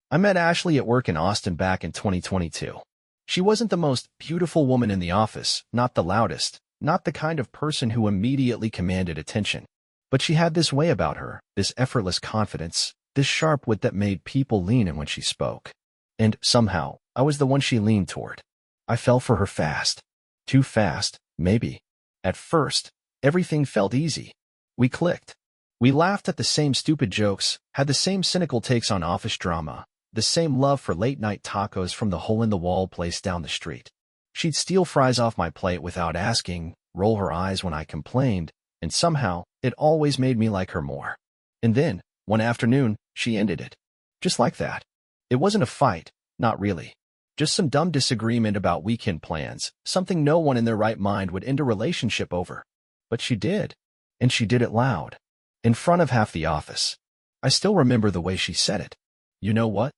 I met Ashley at work in Austin back in 2022. She wasn't the most beautiful woman in the office, not the loudest, not the kind of person who immediately commanded attention. But she had this way about her, this effortless confidence, this sharp wit that made people lean in when she spoke. And, somehow, I was the one she leaned toward. I fell for her fast. Too fast, maybe. At first, everything felt easy. We clicked. We laughed at the same stupid jokes, had the same cynical takes on office drama, the same love for late-night tacos from the hole-in-the-wall place down the street. She'd steal fries off my plate without asking, roll her eyes when I complained, and somehow, it always made me like her more. And then, one afternoon, she ended it. Just like that. It wasn't a fight, not really. Just some dumb disagreement about weekend plans, something no one in their right mind would end a relationship over. But she did. And she did it loud. In front of half the office. I still remember the way she said it. You know what?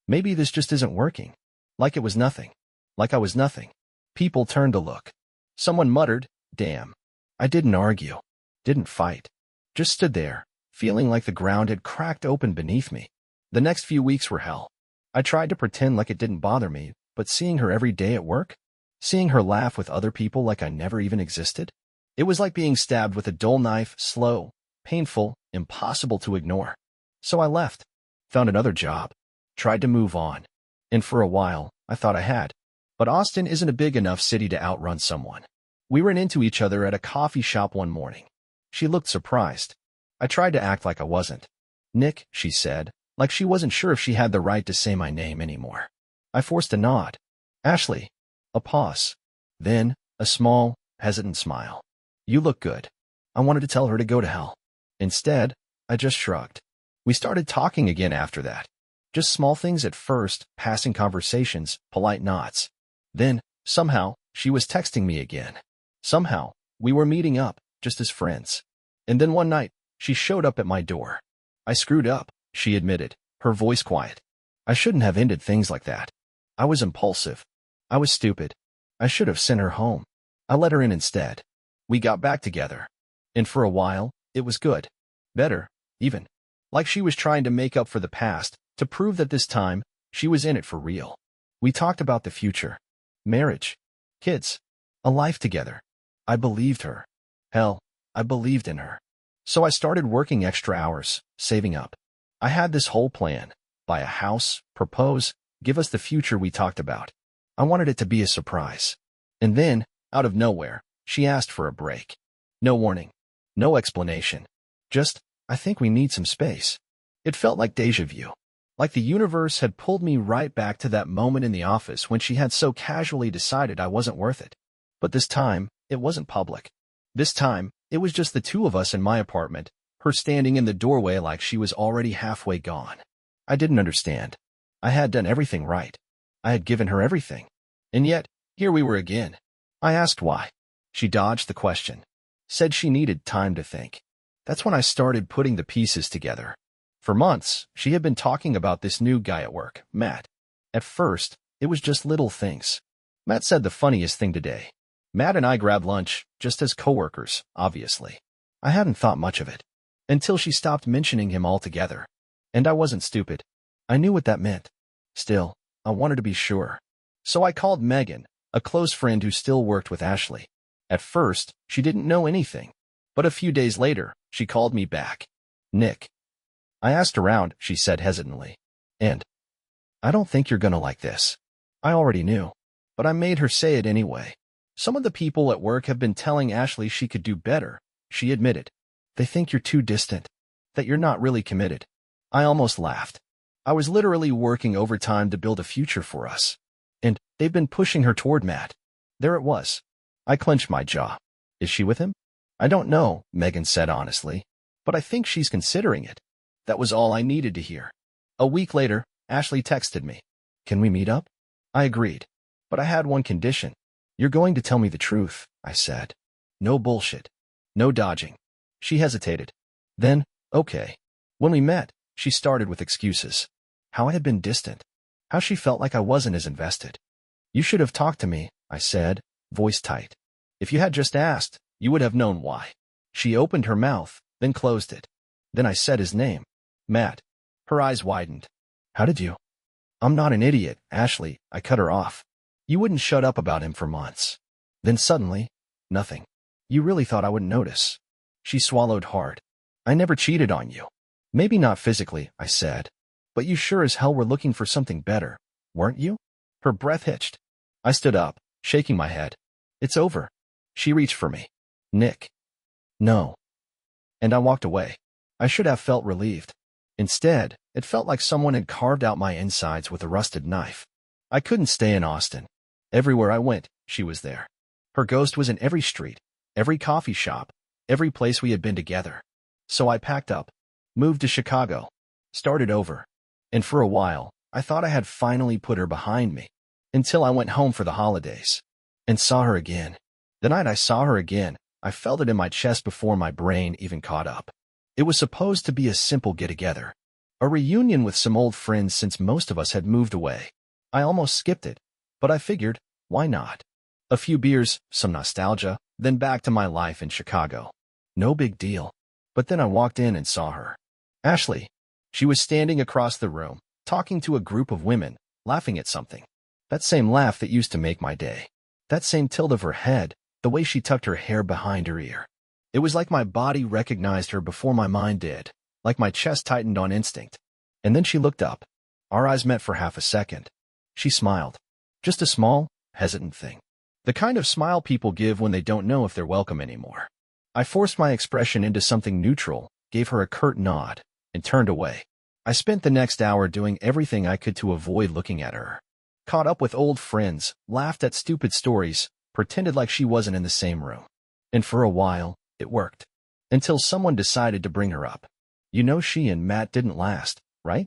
Maybe this just isn't working. Like it was nothing. Like I was nothing. People turned to look. Someone muttered, damn. I didn't argue. Didn't fight. Just stood there, feeling like the ground had cracked open beneath me. The next few weeks were hell. I tried to pretend like it didn't bother me, but seeing her every day at work, seeing her laugh with other people like I never even existed, it was like being stabbed with a dull knife, slow, painful, impossible to ignore. So I left, found another job, tried to move on. And for a while, I thought I had. But Austin isn't a big enough city to outrun someone. We ran into each other at a coffee shop one morning. She looked surprised. I tried to act like I wasn't. Nick, she said, like she wasn't sure if she had the right to say my name anymore. I forced a nod. Ashley. A pause. Then, a small, hesitant smile. You look good. I wanted to tell her to go to hell. Instead, I just shrugged. We started talking again after that. Just small things at first, passing conversations, polite nods. Then, somehow, she was texting me again. Somehow, we were meeting up, just as friends. And then one night, she showed up at my door. I screwed up, she admitted, her voice quiet. I shouldn't have ended things like that. I was impulsive. I was stupid. I should have sent her home. I let her in instead. We got back together. And for a while, it was good. Better, even. Like she was trying to make up for the past, to prove that this time, she was in it for real. We talked about the future. Marriage. Kids. A life together. I believed her. Hell, I believed in her. So I started working extra hours, saving up. I had this whole plan. Buy a house, propose, give us the future we talked about. I wanted it to be a surprise. And then, out of nowhere, she asked for a break. No warning. No explanation. Just, I think we need some space. It felt like déjà vu. Like the universe had pulled me right back to that moment in the office when she had so casually decided I wasn't worth it. But this time, it wasn't public. This time, it was just the two of us in my apartment, her standing in the doorway like she was already halfway gone. I didn't understand. I had done everything right. I had given her everything. And yet, here we were again. I asked why. She dodged the question. Said she needed time to think. That's when I started putting the pieces together. For months, she had been talking about this new guy at work, Matt. At first, it was just little things. Matt said the funniest thing today. Matt and I grabbed lunch, just as coworkers, obviously. I hadn't thought much of it. Until she stopped mentioning him altogether. And I wasn't stupid. I knew what that meant. Still, I wanted to be sure. So I called Megan, a close friend who still worked with Ashley. At first, she didn't know anything. But a few days later, she called me back. Nick. I asked around, she said hesitantly. And I don't think you're gonna like this. I already knew. But I made her say it anyway. Some of the people at work have been telling Ashley she could do better, she admitted. They think you're too distant. That you're not really committed. I almost laughed. I was literally working overtime to build a future for us. And they've been pushing her toward Matt. There it was. I clenched my jaw. Is she with him? I don't know, Megan said honestly. But I think she's considering it. That was all I needed to hear. A week later, Ashley texted me. Can we meet up? I agreed. But I had one condition. You're going to tell me the truth, I said. No bullshit. No dodging. She hesitated. Then, okay. When we met, she started with excuses. How I had been distant. How she felt like I wasn't as invested. You should have talked to me, I said, voice tight. If you had just asked, you would have known why. She opened her mouth, then closed it. Then I said his name. Matt. Her eyes widened. How did you? I'm not an idiot, Ashley, I cut her off. You wouldn't shut up about him for months. Then suddenly, nothing. You really thought I wouldn't notice. She swallowed hard. I never cheated on you. Maybe not physically, I said. But you sure as hell were looking for something better, weren't you? Her breath hitched. I stood up, shaking my head. It's over. She reached for me. Nick. No. And I walked away. I should have felt relieved. Instead, it felt like someone had carved out my insides with a rusted knife. I couldn't stay in Austin. Everywhere I went, she was there. Her ghost was in every street, every coffee shop, every place we had been together. So I packed up, moved to Chicago, started over. And for a while, I thought I had finally put her behind me, until I went home for the holidays and saw her again. The night I saw her again, I felt it in my chest before my brain even caught up. It was supposed to be a simple get-together, a reunion with some old friends since most of us had moved away. I almost skipped it, but I figured, why not? A few beers, some nostalgia, then back to my life in Chicago. No big deal. But then I walked in and saw her. Ashley. She was standing across the room, talking to a group of women, laughing at something. That same laugh that used to make my day. That same tilt of her head, the way she tucked her hair behind her ear. It was like my body recognized her before my mind did, like my chest tightened on instinct. And then she looked up. Our eyes met for half a second. She smiled. Just a small, hesitant thing. The kind of smile people give when they don't know if they're welcome anymore. I forced my expression into something neutral, gave her a curt nod, and turned away. I spent the next hour doing everything I could to avoid looking at her. Caught up with old friends, laughed at stupid stories, pretended like she wasn't in the same room. And for a while, it worked. Until someone decided to bring her up. You know, she and Matt didn't last, right?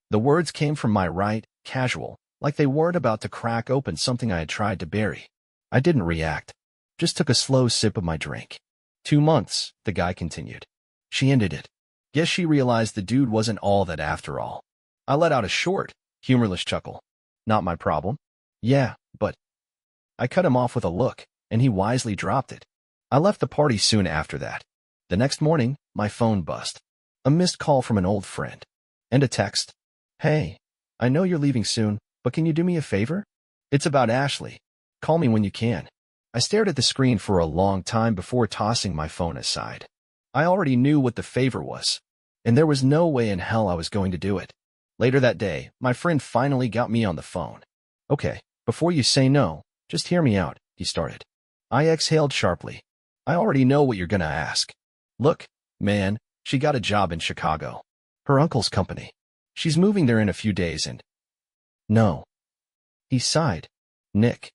The words came from my right, casual, like they weren't about to crack open something I had tried to bury. I didn't react. Just took a slow sip of my drink. 2 months, the guy continued. She ended it. Guess she realized the dude wasn't all that after all. I let out a short, humorless chuckle. Not my problem. Yeah, but... I cut him off with a look, and he wisely dropped it. I left the party soon after that. The next morning, my phone buzzed. A missed call from an old friend. And a text. Hey, I know you're leaving soon, but can you do me a favor? It's about Ashley. Call me when you can. I stared at the screen for a long time before tossing my phone aside. I already knew what the favor was, and there was no way in hell I was going to do it. Later that day, my friend finally got me on the phone. Okay, before you say no, just hear me out, he started. I exhaled sharply. I already know what you're gonna ask. Look, man, she got a job in Chicago. Her uncle's company. She's moving there in a few days and... No. He sighed. Nick.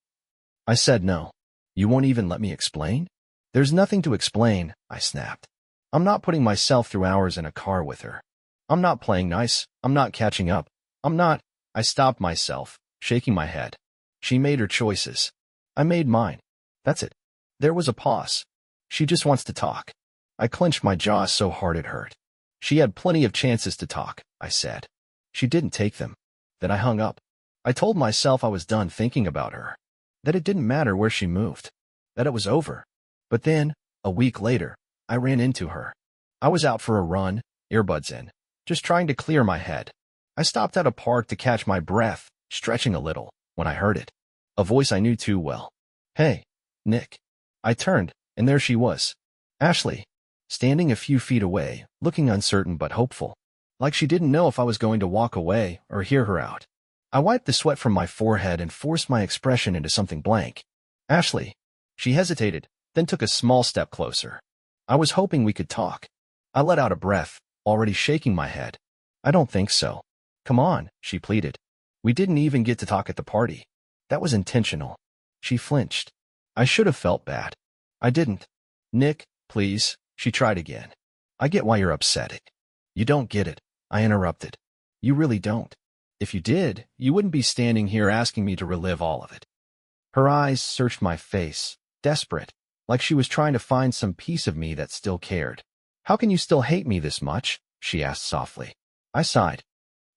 I said no. You won't even let me explain? There's nothing to explain, I snapped. I'm not putting myself through hours in a car with her. I'm not playing nice. I'm not catching up. I'm not... I stopped myself, shaking my head. She made her choices. I made mine. That's it. There was a pause. She just wants to talk. I clenched my jaw so hard it hurt. She had plenty of chances to talk, I said. She didn't take them. Then I hung up. I told myself I was done thinking about her. That it didn't matter where she moved. That it was over. But then, a week later, I ran into her. I was out for a run, earbuds in, just trying to clear my head. I stopped at a park to catch my breath, stretching a little, when I heard it. A voice I knew too well. Hey, Nick. I turned, and there she was. Ashley. Standing a few feet away, looking uncertain but hopeful. Like she didn't know if I was going to walk away or hear her out. I wiped the sweat from my forehead and forced my expression into something blank. Ashley. She hesitated, then took a small step closer. I was hoping we could talk. I let out a breath, already shaking my head. I don't think so. Come on, she pleaded. We didn't even get to talk at the party. That was intentional. She flinched. I should have felt bad. I didn't. Nick, please, she tried again. I get why you're upset. You don't get it, I interrupted. You really don't. If you did, you wouldn't be standing here asking me to relive all of it. Her eyes searched my face, desperate, like she was trying to find some piece of me that still cared. How can you still hate me this much? She asked softly. I sighed.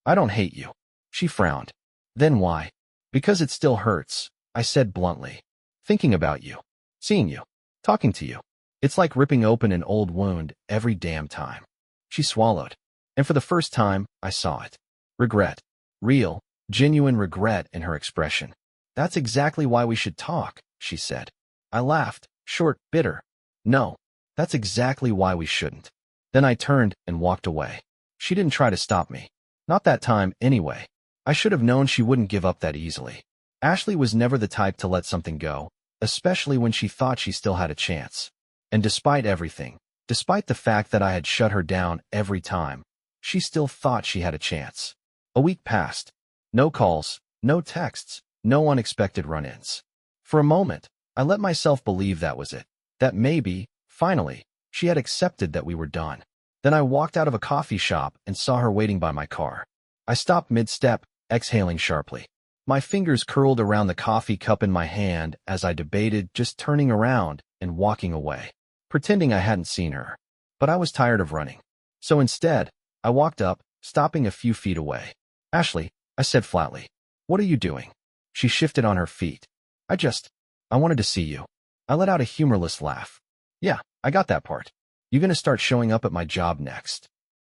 I don't hate you. She frowned. Then why? Because it still hurts, I said bluntly. Thinking about you, seeing you, talking to you. It's like ripping open an old wound every damn time. She swallowed. And for the first time, I saw it. Regret. Real, genuine regret in her expression. "That's exactly why we should talk," she said. I laughed, short, bitter. "No, that's exactly why we shouldn't." Then I turned and walked away. She didn't try to stop me. Not that time, anyway. I should have known she wouldn't give up that easily. Ashley was never the type to let something go, especially when she thought she still had a chance. And despite everything, despite the fact that I had shut her down every time, she still thought she had a chance. A week passed. No calls, no texts, no unexpected run-ins. For a moment, I let myself believe that was it. That maybe, finally, she had accepted that we were done. Then I walked out of a coffee shop and saw her waiting by my car. I stopped mid-step, exhaling sharply. My fingers curled around the coffee cup in my hand as I debated just turning around and walking away, pretending I hadn't seen her. But I was tired of running. So instead, I walked up, stopping a few feet away. "Ashley," I said flatly, "what are you doing?" She shifted on her feet. I wanted to see you." I let out a humorless laugh. "Yeah, I got that part. You gonna start showing up at my job next?"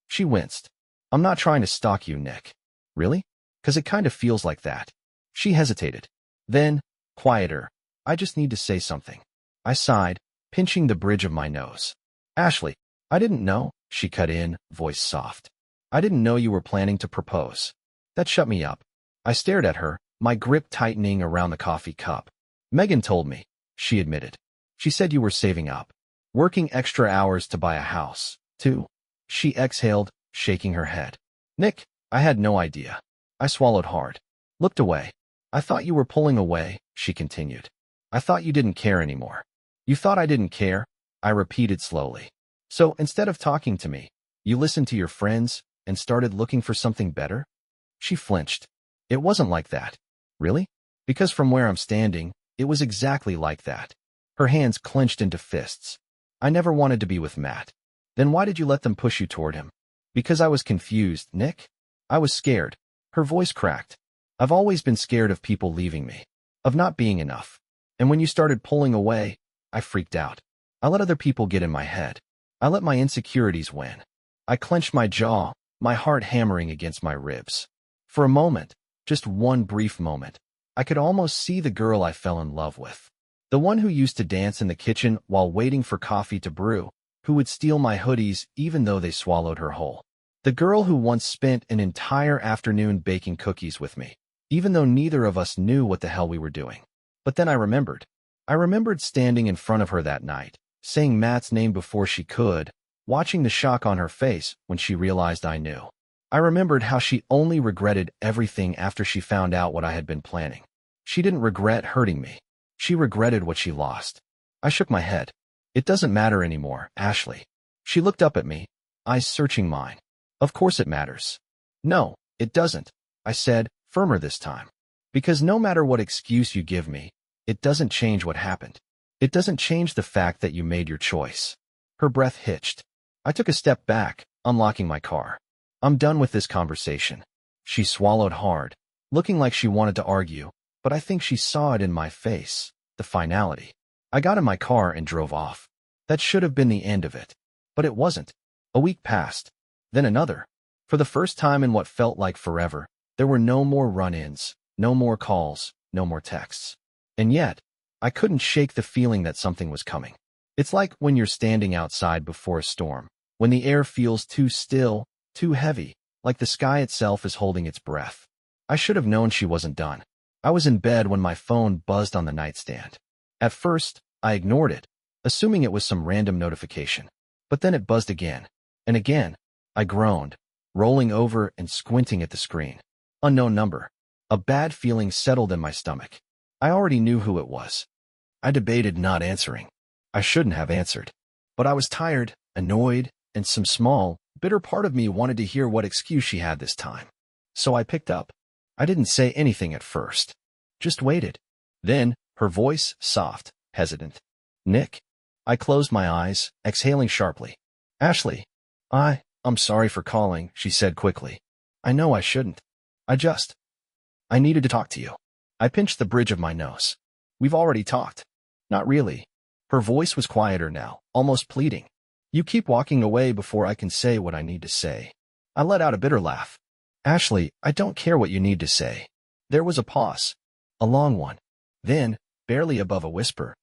She winced. "I'm not trying to stalk you, Nick." "Really? 'Cause it kind of feels like that." She hesitated. Then, quieter, "I just need to say something." I sighed, pinching the bridge of my nose. "Ashley, I didn't know," she cut in, voice soft. "I didn't know you were planning to propose." That shut me up. I stared at her, my grip tightening around the coffee cup. "Megan told me," she admitted. "She said you were saving up, working extra hours to buy a house, too." She exhaled, shaking her head. "Nick, I had no idea." I swallowed hard. Looked away. "I thought you were pulling away," she continued. "I thought you didn't care anymore." "You thought I didn't care?" I repeated slowly. "So instead of talking to me, you listened to your friends and started looking for something better?" She flinched. "It wasn't like that." "Really?" "Because from where I'm standing, it was exactly like that." Her hands clenched into fists. "I never wanted to be with Matt." "Then why did you let them push you toward him?" "Because I was confused, Nick. I was scared." Her voice cracked. "I've always been scared of people leaving me, of not being enough. And when you started pulling away, I freaked out. I let other people get in my head. I let my insecurities win." I clenched my jaw, my heart hammering against my ribs. For a moment, just one brief moment, I could almost see the girl I fell in love with. The one who used to dance in the kitchen while waiting for coffee to brew, who would steal my hoodies even though they swallowed her whole. The girl who once spent an entire afternoon baking cookies with me, even though neither of us knew what the hell we were doing. But then I remembered. I remembered standing in front of her that night, saying Matt's name before she could, watching the shock on her face when she realized I knew. I remembered how she only regretted everything after she found out what I had been planning. She didn't regret hurting me. She regretted what she lost. I shook my head. "It doesn't matter anymore, Ashley." She looked up at me, eyes searching mine. "Of course it matters." "No, it doesn't," I said, firmer this time. "Because no matter what excuse you give me, it doesn't change what happened. It doesn't change the fact that you made your choice." Her breath hitched. I took a step back, unlocking my car. "I'm done with this conversation." She swallowed hard, looking like she wanted to argue, but I think she saw it in my face, the finality. I got in my car and drove off. That should have been the end of it. But it wasn't. A week passed. Then another. For the first time in what felt like forever, there were no more run-ins, no more calls, no more texts. And yet, I couldn't shake the feeling that something was coming. It's like when you're standing outside before a storm, when the air feels too still, too heavy, like the sky itself is holding its breath. I should have known she wasn't done. I was in bed when my phone buzzed on the nightstand. At first, I ignored it, assuming it was some random notification. But then it buzzed again. And again. I groaned, rolling over and squinting at the screen. Unknown number. A bad feeling settled in my stomach. I already knew who it was. I debated not answering. I shouldn't have answered. But I was tired, annoyed, and some small, bitter part of me wanted to hear what excuse she had this time. So I picked up. I didn't say anything at first. Just waited. Then, her voice, soft, hesitant. "Nick." I closed my eyes, exhaling sharply. "Ashley. I'm sorry for calling," she said quickly. "I know I shouldn't. I needed to talk to you." I pinched the bridge of my nose. "We've already talked." "Not really." Her voice was quieter now, almost pleading. "You keep walking away before I can say what I need to say." I let out a bitter laugh. Ashley, I don't care what you need to say. There was a pause. A long one. Then, barely above a whisper,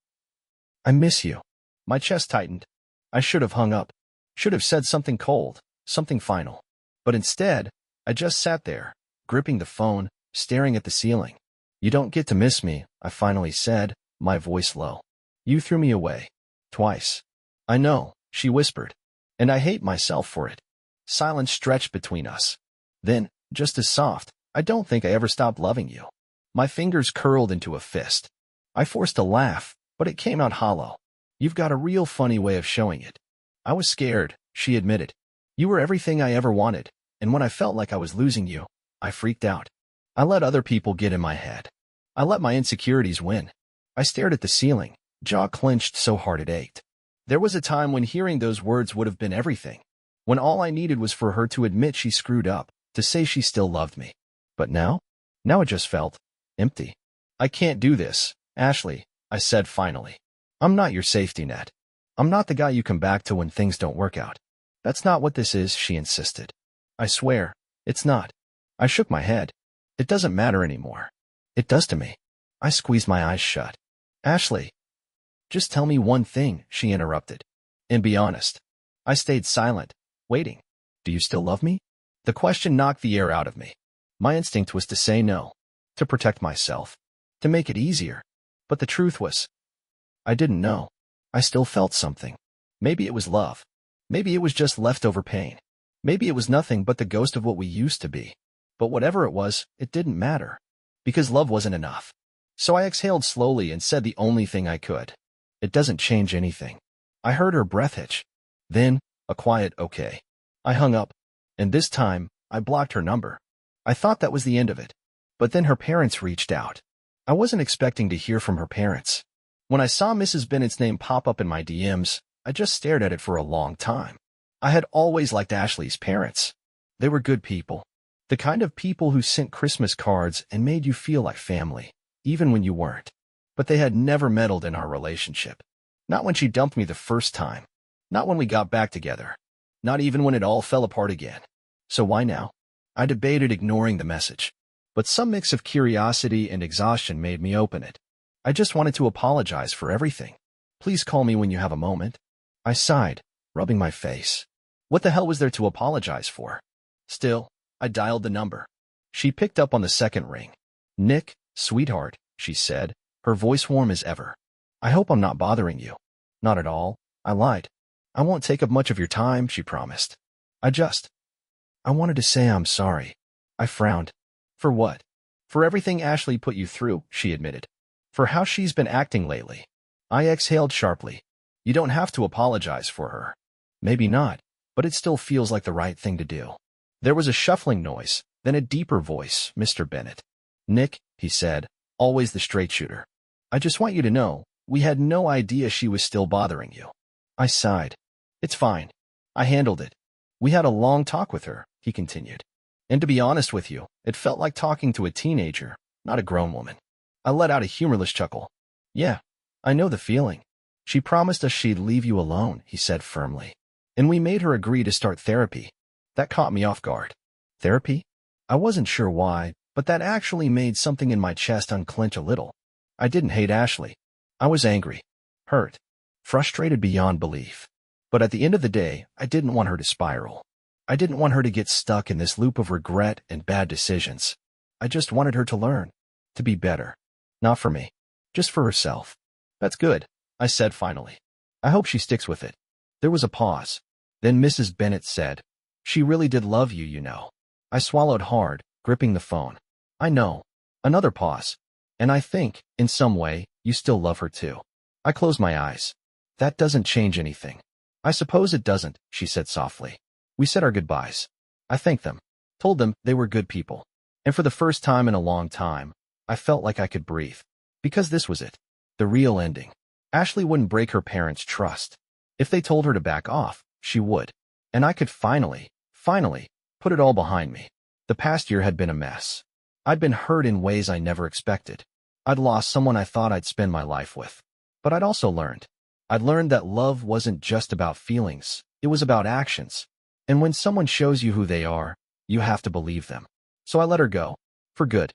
I miss you. My chest tightened. I should have hung up. Should have said something cold, something final. But instead, I just sat there, gripping the phone, staring at the ceiling. You don't get to miss me, I finally said, my voice low. You threw me away. Twice. I know, she whispered. And I hate myself for it. Silence stretched between us. Then, just as soft, I don't think I ever stopped loving you. My fingers curled into a fist. I forced a laugh, but it came out hollow. You've got a real funny way of showing it. I was scared, she admitted. You were everything I ever wanted, and when I felt like I was losing you, I freaked out. I let other people get in my head. I let my insecurities win. I stared at the ceiling, jaw clenched so hard it ached. There was a time when hearing those words would have been everything, when all I needed was for her to admit she screwed up, to say she still loved me. But now? Now it just felt empty. I can't do this, Ashley, I said finally. I'm not your safety net. I'm not the guy you come back to when things don't work out. That's not what this is, she insisted. I swear, it's not. I shook my head. It doesn't matter anymore. It does to me. I squeezed my eyes shut. Ashley, just tell me one thing, she interrupted. And be honest. I stayed silent, waiting. Do you still love me? The question knocked the air out of me. My instinct was to say no, to protect myself, to make it easier. But the truth was, I didn't know. I still felt something. Maybe it was love. Maybe it was just leftover pain. Maybe it was nothing but the ghost of what we used to be. But whatever it was, it didn't matter. Because love wasn't enough. So I exhaled slowly and said the only thing I could. It doesn't change anything. I heard her breath hitch. Then, a quiet okay. I hung up. And this time, I blocked her number. I thought that was the end of it. But then her parents reached out. I wasn't expecting to hear from her parents. When I saw Mrs. Bennett's name pop up in my DMs, I just stared at it for a long time. I had always liked Ashley's parents. They were good people. The kind of people who sent Christmas cards and made you feel like family, even when you weren't. But they had never meddled in our relationship. Not when she dumped me the first time. Not when we got back together. Not even when it all fell apart again. So why now? I debated ignoring the message. But some mix of curiosity and exhaustion made me open it. I just wanted to apologize for everything. Please call me when you have a moment. I sighed, rubbing my face. What the hell was there to apologize for? Still, I dialed the number. She picked up on the second ring. Nick, sweetheart, she said, her voice warm as ever. I hope I'm not bothering you. Not at all, I lied. I won't take up much of your time, she promised. I wanted to say I'm sorry. I frowned. For what? For everything Ashley put you through, she admitted. For how she's been acting lately. I exhaled sharply. You don't have to apologize for her. Maybe not, but it still feels like the right thing to do. There was a shuffling noise, then a deeper voice, Mr. Bennett. Nick, he said, always the straight shooter. I just want you to know, we had no idea she was still bothering you. I sighed. It's fine. I handled it. We had a long talk with her, he continued. And to be honest with you, it felt like talking to a teenager, not a grown woman. I let out a humorless chuckle. Yeah, I know the feeling. She promised us she'd leave you alone, he said firmly. And we made her agree to start therapy. That caught me off guard. Therapy? I wasn't sure why, but that actually made something in my chest unclench a little. I didn't hate Ashley. I was angry, hurt, frustrated beyond belief. But at the end of the day, I didn't want her to spiral. I didn't want her to get stuck in this loop of regret and bad decisions. I just wanted her to learn, to be better. Not for me, just for herself. That's good, I said finally. I hope she sticks with it. There was a pause. Then Mrs. Bennett said, she really did love you, you know. I swallowed hard, gripping the phone. I know. Another pause. And I think, in some way, you still love her too. I closed my eyes. That doesn't change anything. I suppose it doesn't, she said softly. We said our goodbyes. I thanked them, told them they were good people. And for the first time in a long time, I felt like I could breathe. Because this was it. The real ending. Ashley wouldn't break her parents' trust. If they told her to back off, she would. And I could finally, put it all behind me. The past year had been a mess. I'd been hurt in ways I never expected. I'd lost someone I thought I'd spend my life with. But I'd also learned. I'd learned that love wasn't just about feelings. It was about actions. And when someone shows you who they are, You have to believe them. So I let her go. For good.